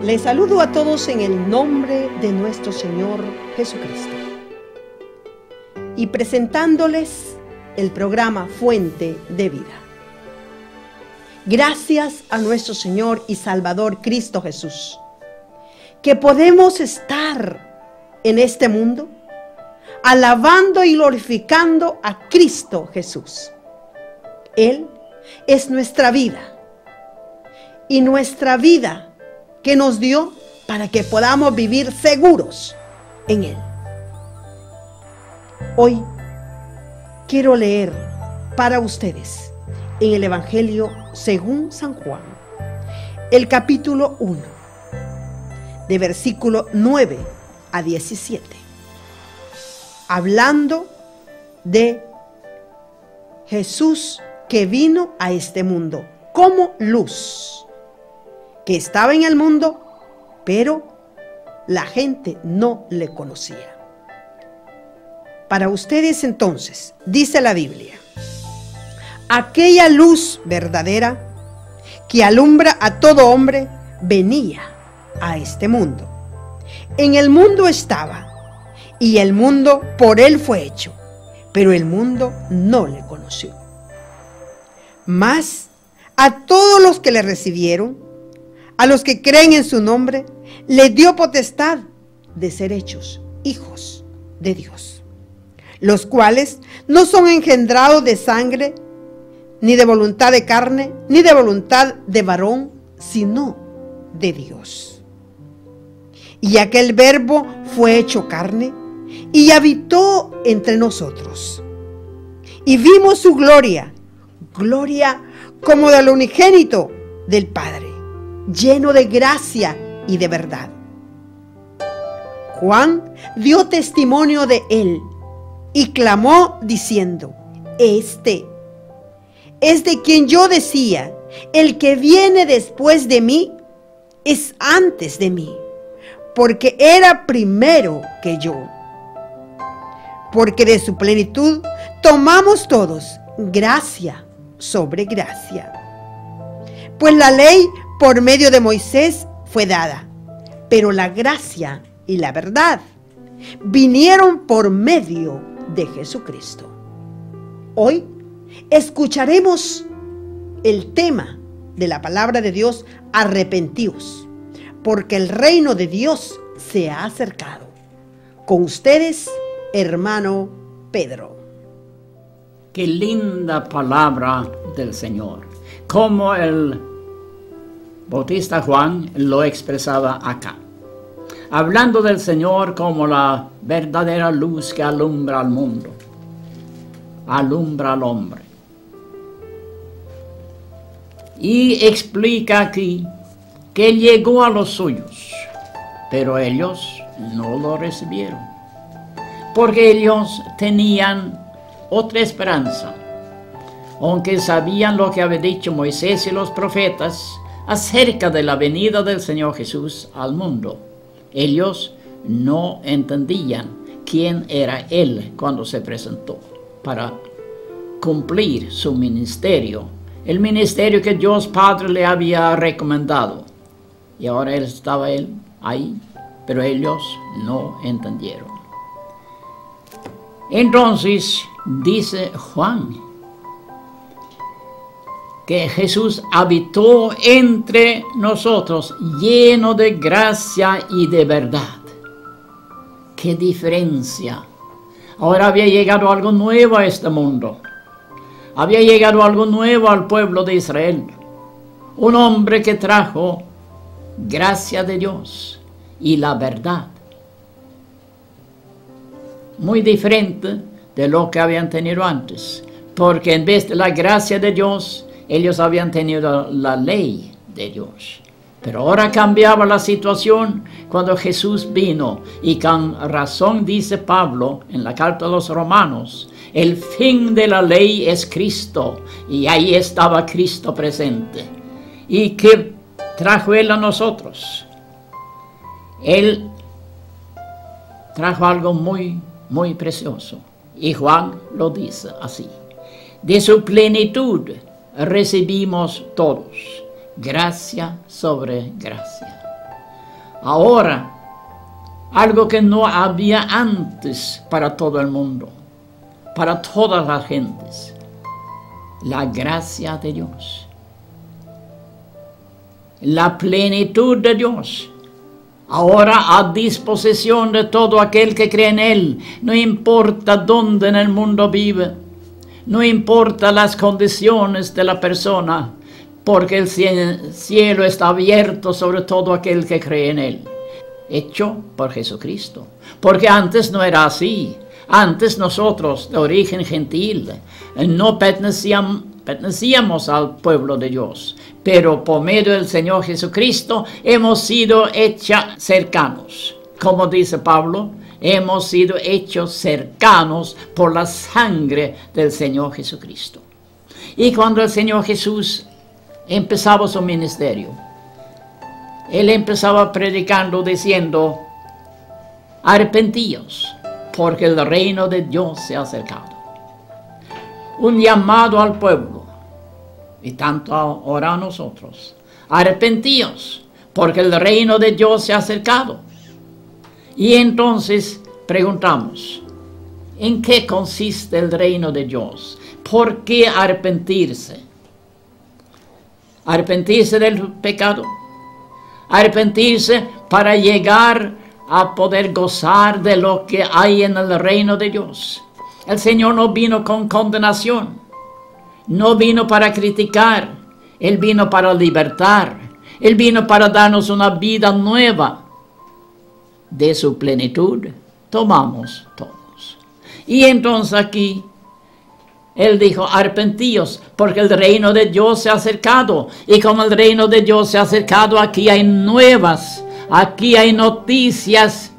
Les saludo a todos en el nombre de nuestro Señor Jesucristo y presentándoles el programa Fuente de Vida. Gracias a nuestro Señor y Salvador Cristo Jesús, que podemos estar en este mundo alabando y glorificando a Cristo Jesús. Él es nuestra vida y nuestra vida que nos dio para que podamos vivir seguros en Él. Hoy quiero leer para ustedes en el Evangelio según San Juan, el capítulo 1, de versículo 9 a 17, hablando de Jesús que vino a este mundo como luz, que estaba en el mundo, pero la gente no le conocía. Para ustedes entonces, dice la Biblia, aquella luz verdadera que alumbra a todo hombre venía a este mundo. En el mundo estaba, y el mundo por él fue hecho, pero el mundo no le conoció. Mas a todos los que le recibieron, a los que creen en su nombre, les dio potestad de ser hechos hijos de Dios, los cuales no son engendrados de sangre, ni de voluntad de carne, ni de voluntad de varón, sino de Dios. Y aquel Verbo fue hecho carne y habitó entre nosotros. Y vimos su gloria, gloria como del unigénito del Padre, lleno de gracia y de verdad. Juan dio testimonio de él y clamó diciendo: Este es de quien yo decía, el que viene después de mí es antes de mí, porque era primero que yo. Porque de su plenitud tomamos todos gracia sobre gracia. Pues la ley por medio de Moisés fue dada, pero la gracia y la verdad vinieron por medio de Jesucristo. Hoy escucharemos el tema de la palabra de Dios: arrepentíos, porque el reino de Dios se ha acercado. Con ustedes, hermano Pedro. Qué linda palabra del Señor, como el Bautista Juan lo expresaba acá, hablando del Señor como la verdadera luz que alumbra al mundo, alumbra al hombre. Y explica aquí que llegó a los suyos, pero ellos no lo recibieron, porque ellos tenían otra esperanza, aunque sabían lo que había dicho Moisés y los profetas acerca de la venida del Señor Jesús al mundo. Ellos no entendían quién era Él cuando se presentó para cumplir su ministerio, el ministerio que Dios Padre le había recomendado. Y ahora estaba Él ahí, pero ellos no entendieron. Entonces dice Juan que Jesús habitó entre nosotros lleno de gracia y de verdad. ¡Qué diferencia! Ahora había llegado algo nuevo a este mundo. Había llegado algo nuevo al pueblo de Israel. Un hombre que trajo gracia de Dios y la verdad. Muy diferente de lo que habían tenido antes. Porque en vez de la gracia de Dios, ellos habían tenido la ley de Dios. Pero ahora cambiaba la situación cuando Jesús vino. Y con razón dice Pablo en la carta a los Romanos: el fin de la ley es Cristo. Y ahí estaba Cristo presente. ¿Y qué trajo Él a nosotros? Él trajo algo muy, muy precioso. Y Juan lo dice así: de su plenitud recibimos todos gracia sobre gracia. ahora algo que no había antes para todo el mundo, para todas las gentes: la gracia de Dios, la plenitud de Dios, ahora a disposición de todo aquel que cree en Él. No importa dónde en el mundo vive, no importa las condiciones de la persona, porque el cielo está abierto sobre todo aquel que cree en Él, hecho por Jesucristo. Porque antes no era así. Antes nosotros, de origen gentil, no pertenecíamos al pueblo de Dios, pero por medio del Señor Jesucristo hemos sido hechos cercanos. Como dice Pablo, hemos sido hechos cercanos por la sangre del Señor Jesucristo. Y cuando el Señor Jesús empezaba su ministerio, Él empezaba predicando diciendo: arrepentíos, porque el reino de Dios se ha acercado. Un llamado al pueblo, y tanto ahora a nosotros: arrepentíos, porque el reino de Dios se ha acercado. Y entonces preguntamos: ¿en qué consiste el reino de Dios? ¿Por qué arrepentirse? ¿Arrepentirse del pecado? ¿Arrepentirse para llegar a poder gozar de lo que hay en el reino de Dios? El Señor no vino con condenación, no vino para criticar, Él vino para libertar, Él vino para darnos una vida nueva. De su plenitud tomamos todos. Y entonces aquí Él dijo: arrepentíos, porque el reino de Dios se ha acercado. Y como el reino de Dios se ha acercado, aquí hay aquí hay noticias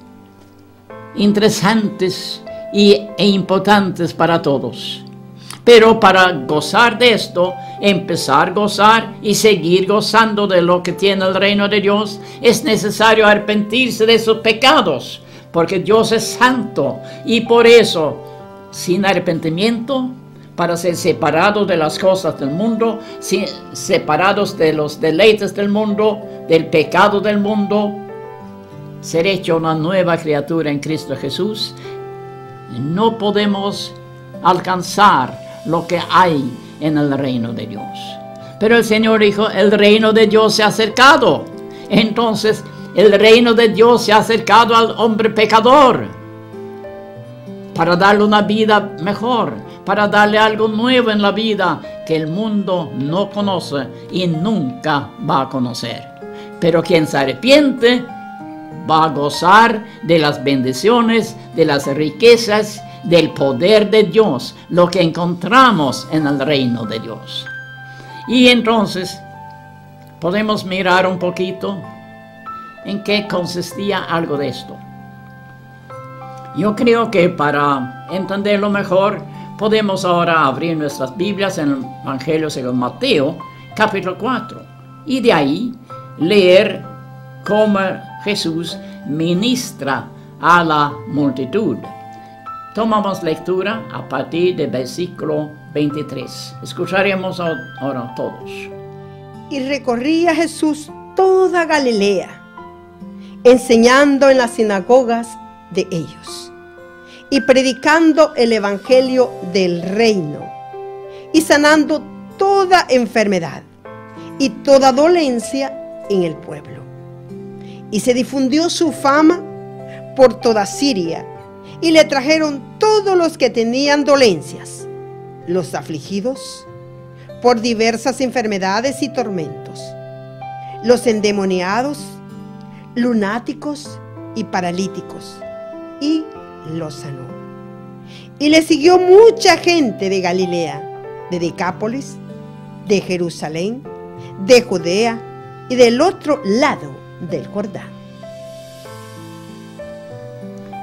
interesantes e importantes para todos. Pero para gozar de esto, empezar a gozar y seguir gozando de lo que tiene el reino de Dios, es necesario arrepentirse de sus pecados, porque Dios es santo. Y por eso, sin arrepentimiento, para ser separados de las cosas del mundo, separados de los deleites del mundo, del pecado del mundo, ser hecho una nueva criatura en Cristo Jesús, no podemos alcanzar lo que hay en el reino de Dios. Pero el Señor dijo: el reino de Dios se ha acercado. Entonces, el reino de Dios se ha acercado al hombre pecador para darle una vida mejor, para darle algo nuevo en la vida que el mundo no conoce y nunca va a conocer. Pero quien se arrepiente va a gozar de las bendiciones, de las riquezas, del poder de Dios, lo que encontramos en el reino de Dios. Y entonces podemos mirar un poquito en qué consistía algo de esto. Yo creo que para entenderlo mejor, podemos ahora abrir nuestras Biblias en el Evangelio según Mateo, capítulo 4, y de ahí leer cómo Jesús ministra a la multitud. Tomamos lectura a partir del versículo 23. Escucharemos ahora todos. Y recorría Jesús toda Galilea, enseñando en las sinagogas de ellos, y predicando el evangelio del reino, y sanando toda enfermedad y toda dolencia en el pueblo. Y se difundió su fama por toda Siria, y le trajeron todos los que tenían dolencias, los afligidos por diversas enfermedades y tormentos, los endemoniados, lunáticos y paralíticos, y los sanó. Y le siguió mucha gente de Galilea, de Decápolis, de Jerusalén, de Judea y del otro lado del Jordán.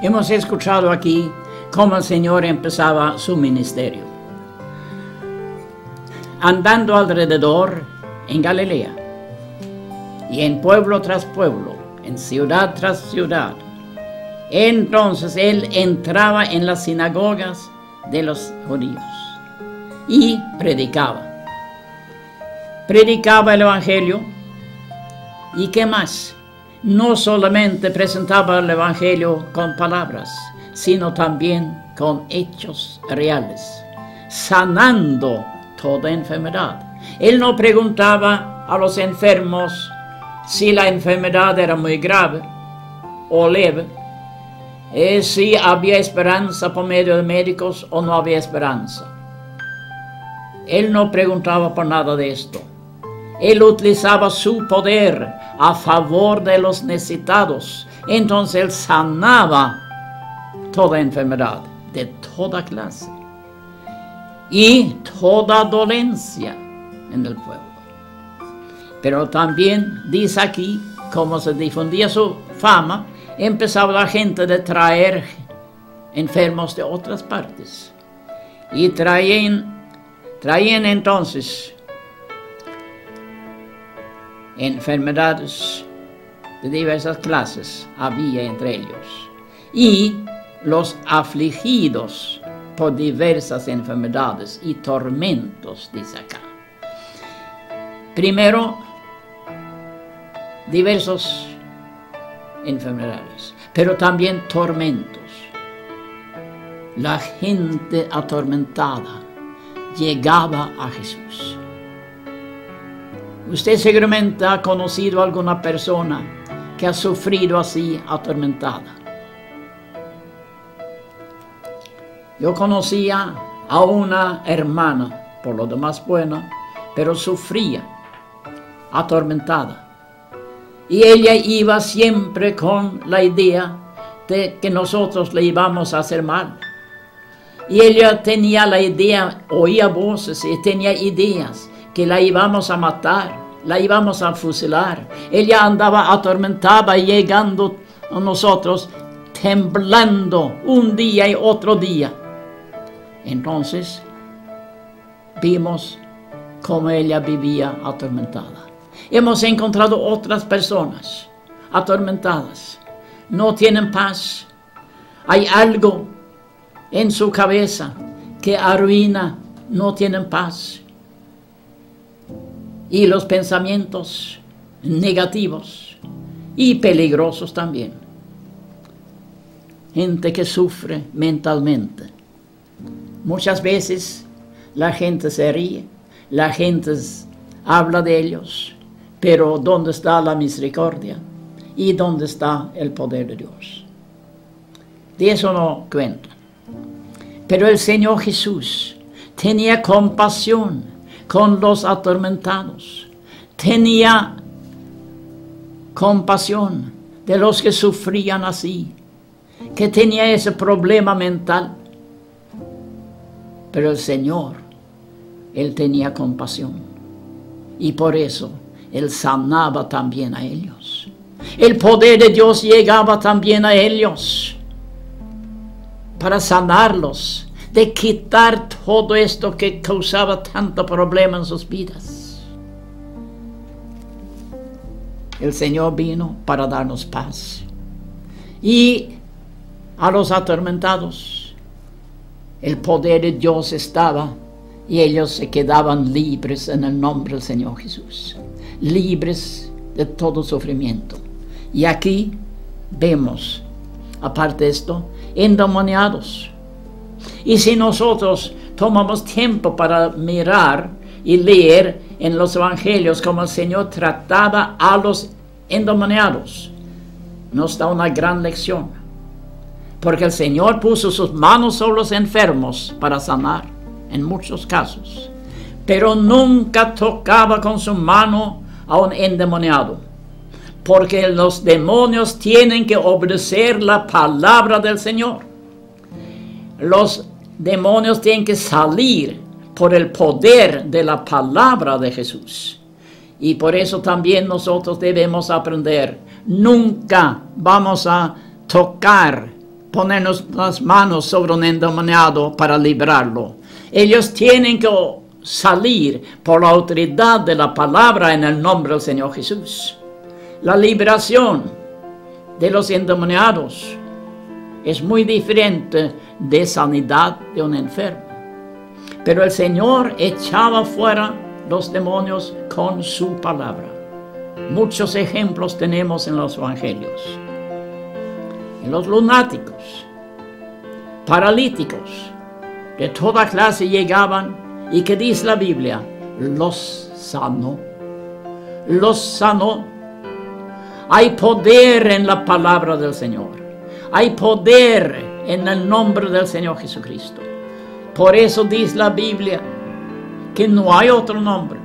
Hemos escuchado aquí cómo el Señor empezaba su ministerio, andando alrededor en Galilea, y en pueblo tras pueblo, en ciudad tras ciudad. Entonces Él entraba en las sinagogas de los judíos y predicaba. Predicaba el evangelio. ¿Y qué más? no solamente presentaba el Evangelio con palabras, sino también con hechos reales, sanando toda enfermedad. Él no preguntaba a los enfermos si la enfermedad era muy grave o leve, si había esperanza por medio de médicos o no había esperanza. Él no preguntaba por nada de esto. Él utilizaba su poder a favor de los necesitados. Entonces él sanaba toda enfermedad de toda clase y toda dolencia en el pueblo. Pero también dice aquí, como se difundía su fama, empezaba la gente de traer enfermos de otras partes. Y traían entonces enfermedades de diversas clases había entre ellos. Y los afligidos por diversas enfermedades y tormentos, dice acá. Primero, diversas enfermedades, pero también tormentos. La gente atormentada llegaba a Jesús. Usted seguramente ha conocido a alguna persona que ha sufrido así atormentada. Yo conocía a una hermana, por lo demás buena, pero sufría atormentada. Y ella iba siempre con la idea de que nosotros le íbamos a hacer mal. Y ella tenía la idea, oía voces y tenía ideas que la íbamos a matar, la íbamos a fusilar. Ella andaba atormentada y llegando a nosotros temblando un día y otro día. Entonces vimos cómo ella vivía atormentada. Hemos encontrado otras personas atormentadas. No tienen paz. Hay algo en su cabeza que arruina, no tienen paz. Y los pensamientos negativos y peligrosos también. Gente que sufre mentalmente. Muchas veces la gente se ríe, la gente habla de ellos, pero ¿dónde está la misericordia? ¿Y dónde está el poder de Dios? De eso no cuentan. Pero el Señor Jesús tenía compasión con los atormentados. Tenía compasión de los que sufrían así, que tenía ese problema mental. Pero el Señor, Él tenía compasión. Y por eso Él sanaba también a ellos. El poder de Dios llegaba también a ellos para sanarlos, de quitar todo esto que causaba tanto problema en sus vidas. El Señor vino para darnos paz. Y a los atormentados, el poder de Dios estaba y ellos se quedaban libres en el nombre del Señor Jesús. Libres de todo sufrimiento. Y aquí vemos, aparte de esto, endemoniados. Y si nosotros tomamos tiempo para mirar y leer en los evangelios cómo el Señor trataba a los endemoniados, nos da una gran lección. Porque el Señor puso sus manos sobre los enfermos para sanar, en muchos casos. Pero nunca tocaba con su mano a un endemoniado. Porque los demonios tienen que obedecer la palabra del Señor. Los demonios tienen que salir por el poder de la palabra de Jesús. Y por eso también nosotros debemos aprender. Nunca vamos a tocar, ponernos las manos sobre un endemoniado para librarlo. Ellos tienen que salir por la autoridad de la palabra en el nombre del Señor Jesús. La liberación de los endemoniados es muy diferente de sanidad de un enfermo. Pero el Señor echaba fuera los demonios con su palabra. Muchos ejemplos tenemos en los evangelios. En los lunáticos, paralíticos, de toda clase llegaban y que dice la Biblia, los sanó. Los sanó. Hay poder en la palabra del Señor. Hay poder en el nombre del Señor Jesucristo. Por eso dice la Biblia que no hay otro nombre.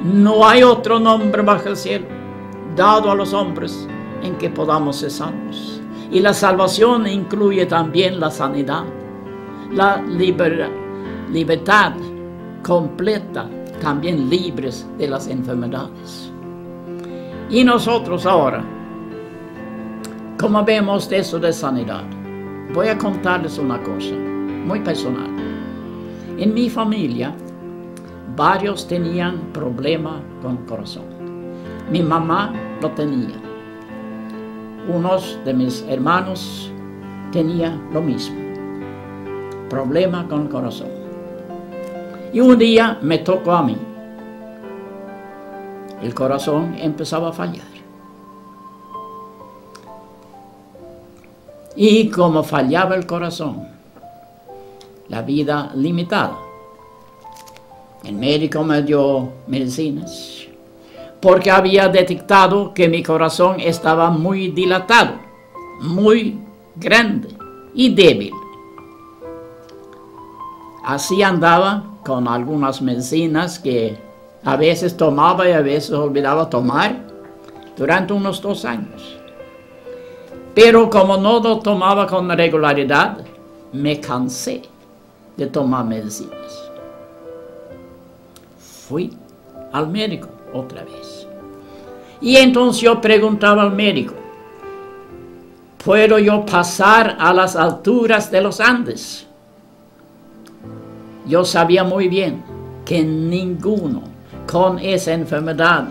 No hay otro nombre bajo el cielo dado a los hombres en que podamos ser salvos. Y la salvación incluye también la sanidad, la libertad completa, también libres de las enfermedades. Y nosotros ahora, ¿cómo vemos eso de sanidad? Voy a contarles una cosa muy personal. En mi familia, varios tenían problema con el corazón. Mi mamá lo tenía. Unos de mis hermanos tenían lo mismo. Problema con el corazón. Y un día me tocó a mí. El corazón empezaba a fallar. Y como fallaba el corazón, la vida limitada, el médico me dio medicinas porque había detectado que mi corazón estaba muy dilatado, muy grande y débil. Así andaba con algunas medicinas que a veces tomaba y a veces olvidaba tomar durante unos 2 años. Pero como no lo tomaba con regularidad, me cansé de tomar medicinas. Fui al médico otra vez. Y entonces yo preguntaba al médico, ¿puedo yo pasar a las alturas de los Andes? Yo sabía muy bien que ninguno con esa enfermedad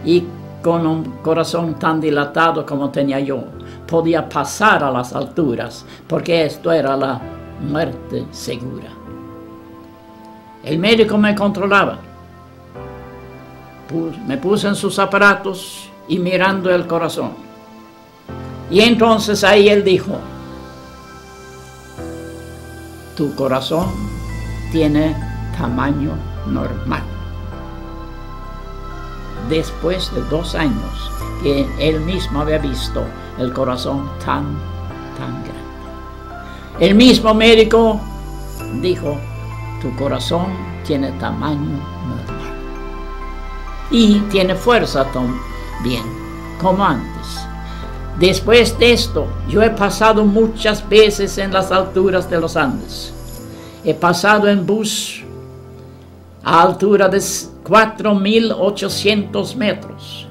y con un corazón tan dilatado como tenía yo, podía pasar a las alturas, porque esto era la muerte segura. El médico me controlaba. Me puse en sus aparatos y mirando el corazón. Y entonces ahí él dijo, tu corazón tiene tamaño normal. Después de 2 años que él mismo había visto el corazón tan grande. El mismo médico dijo, tu corazón tiene tamaño normal. Y tiene fuerza también, como antes. Después de esto, yo he pasado muchas veces en las alturas de los Andes. He pasado en bus a altura de 4.800 metros.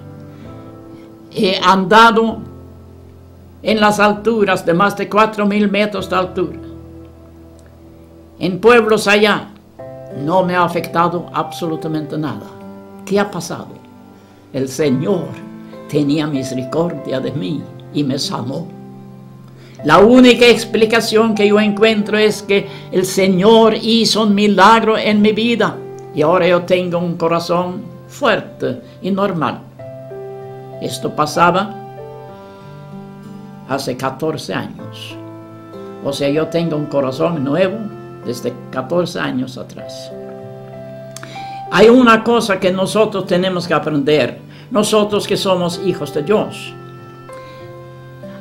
He andado en las alturas de más de 4.000 metros de altura. En pueblos allá no me ha afectado absolutamente nada. ¿Qué ha pasado? El Señor tenía misericordia de mí y me sanó. La única explicación que yo encuentro es que el Señor hizo un milagro en mi vida y ahora yo tengo un corazón fuerte y normal. Esto pasaba hace 14 años. O sea, yo tengo un corazón nuevo desde 14 años atrás. Hay una cosa que nosotros tenemos que aprender, nosotros que somos hijos de Dios.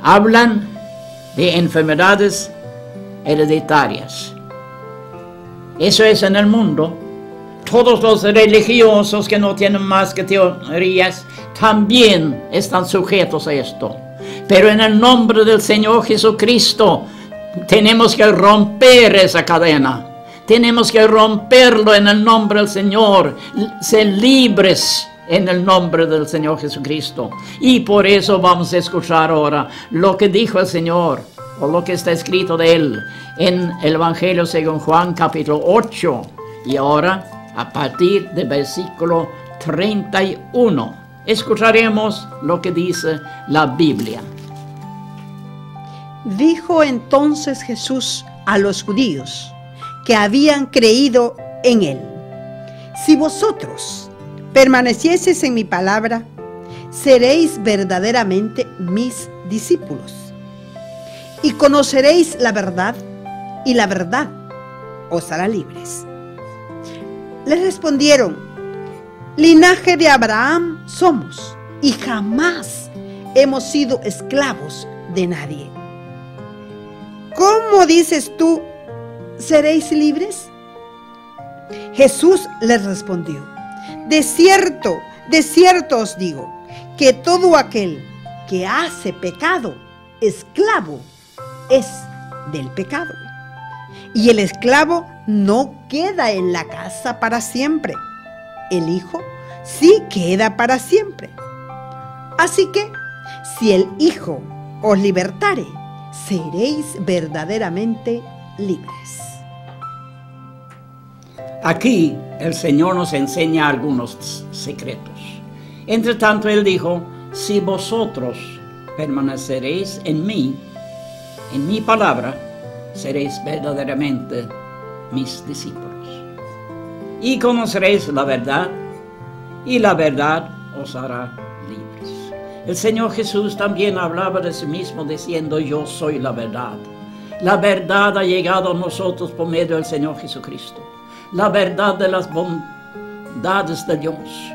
Hablan de enfermedades hereditarias. Eso es en el mundo. Todos los religiosos que no tienen más que teorías también están sujetos a esto. Pero en el nombre del Señor Jesucristo tenemos que romper esa cadena. Tenemos que romperlo en el nombre del Señor, ser libres en el nombre del Señor Jesucristo. Y por eso vamos a escuchar ahora lo que dijo el Señor, o lo que está escrito de Él, en el Evangelio según Juan capítulo 8. Y ahora, a partir del versículo 31, escucharemos lo que dice la Biblia. Dijo entonces Jesús a los judíos que habían creído en él: si vosotros permanecieseis en mi palabra, seréis verdaderamente mis discípulos. Y conoceréis la verdad, y la verdad os hará libres. Les respondieron: linaje de Abraham somos, y jamás hemos sido esclavos de nadie. ¿Cómo dices tú, seréis libres? Jesús les respondió: de cierto os digo, que todo aquel que hace pecado, esclavo es del pecado. Y el esclavo no queda en la casa para siempre. El Hijo sí queda para siempre. Así que, si el Hijo os libertare, seréis verdaderamente libres. Aquí el Señor nos enseña algunos secretos. Entre tanto, Él dijo: si vosotros permaneceréis en mi palabra, seréis verdaderamente mis discípulos. Y conoceréis la verdad, y la verdad os hará libres. El Señor Jesús también hablaba de sí mismo diciendo: yo soy la verdad. La verdad ha llegado a nosotros por medio del Señor Jesucristo. La verdad de las bondades de Dios.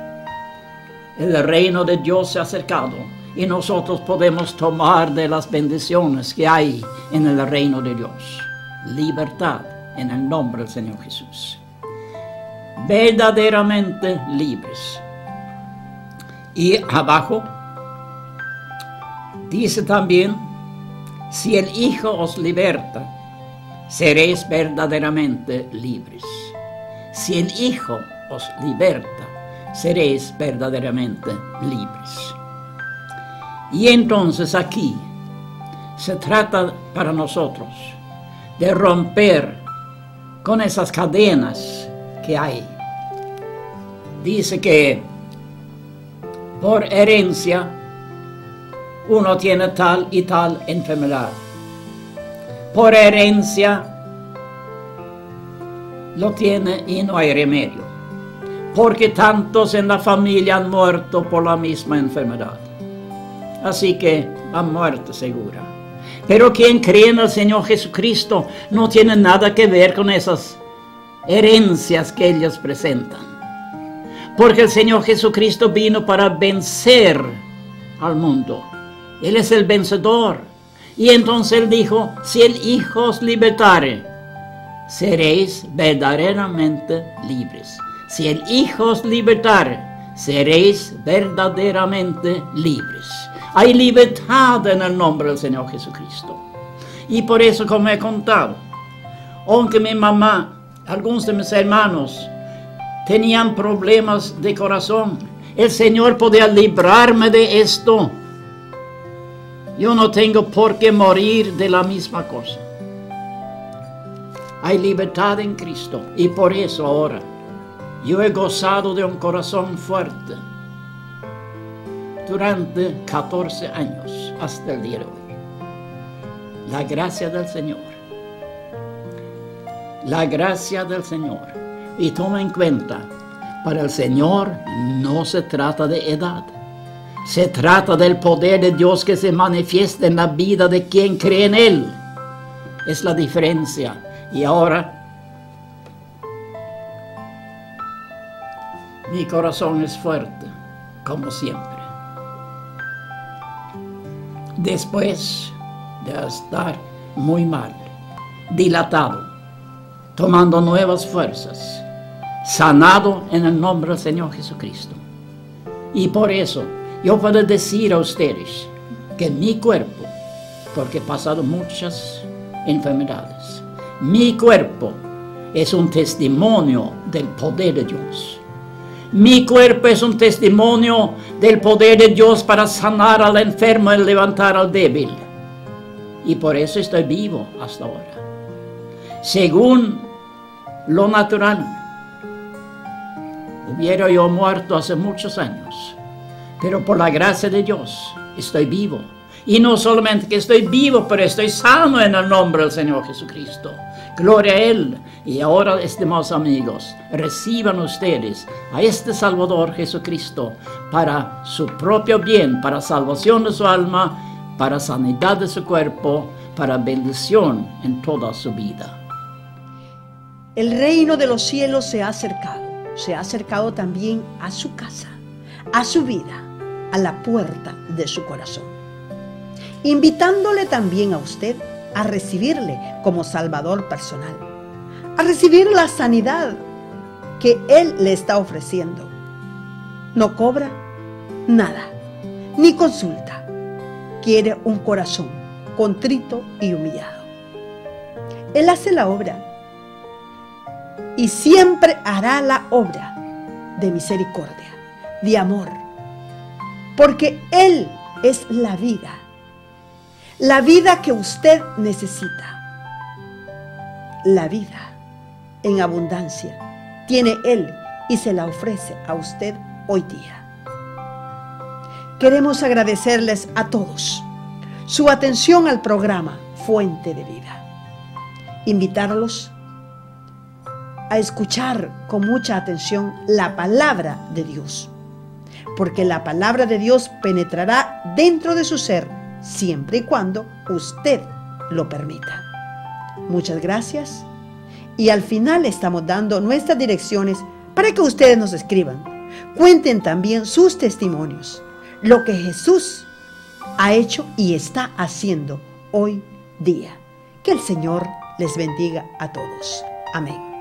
El reino de Dios se ha acercado y nosotros podemos tomar de las bendiciones que hay en el reino de Dios. Libertad en el nombre del Señor Jesús. Verdaderamente libres. Y abajo dice también: si el Hijo os liberta, seréis verdaderamente libres. Si el Hijo os liberta, seréis verdaderamente libres. Y entonces aquí se trata para nosotros de romper con esas cadenas que hay. Dice que por herencia uno tiene tal y tal enfermedad. Por herencia lo tiene y no hay remedio, porque tantos en la familia han muerto por la misma enfermedad. Así que la muerte segura. Pero quien cree en el Señor Jesucristo no tiene nada que ver con esas herencias que ellos presentan. Porque el Señor Jesucristo vino para vencer al mundo. Él es el vencedor. Y entonces Él dijo: si el Hijo os libertare, seréis verdaderamente libres. Si el Hijo os libertare, seréis verdaderamente libres. Hay libertad en el nombre del Señor Jesucristo. Y por eso, como he contado, aunque mi mamá, algunos de mis hermanos, tenían problemas de corazón, el Señor podía librarme de esto. Yo no tengo por qué morir de la misma cosa. Hay libertad en Cristo, y por eso ahora yo he gozado de un corazón fuerte durante 14 años hasta el día de hoy. La gracia del Señor. La gracia del Señor. Y toma en cuenta, para el Señor no se trata de edad. Se trata del poder de Dios que se manifiesta en la vida de quien cree en Él. Es la diferencia. Y ahora mi corazón es fuerte, como siempre. Después de estar muy mal, dilatado, tomando nuevas fuerzas, sanado en el nombre del Señor Jesucristo. Y por eso yo puedo decir a ustedes que mi cuerpo, porque he pasado muchas enfermedades, mi cuerpo es un testimonio del poder de Dios. Mi cuerpo es un testimonio del poder de Dios para sanar al enfermo y levantar al débil. Y por eso estoy vivo hasta ahora. Según lo natural, hubiera yo muerto hace muchos años. Pero por la gracia de Dios estoy vivo. Y no solamente que estoy vivo, pero estoy sano en el nombre del Señor Jesucristo. Gloria a Él. Y ahora, estimados amigos, reciban ustedes a este Salvador Jesucristo para su propio bien, para salvación de su alma, para sanidad de su cuerpo, para bendición en toda su vida. El reino de los cielos se ha acercado también a su casa, a su vida, a la puerta de su corazón, invitándole también a usted a recibirle como Salvador personal, a recibir la sanidad que Él le está ofreciendo. No cobra nada, ni consulta. Quiere un corazón contrito y humillado. Él hace la obra y siempre hará la obra de misericordia, de amor, porque Él es la vida que usted necesita. La vida en abundancia tiene Él y se la ofrece a usted hoy día. Queremos agradecerles a todos su atención al programa Fuente de Vida. Invitarlos a escuchar con mucha atención la palabra de Dios, porque la palabra de Dios penetrará dentro de su ser siempre y cuando usted lo permita. Muchas gracias. Y al final estamos dando nuestras direcciones para que ustedes nos escriban. Cuenten también sus testimonios, lo que Jesús ha hecho y está haciendo hoy día. Que el Señor les bendiga a todos. Amén.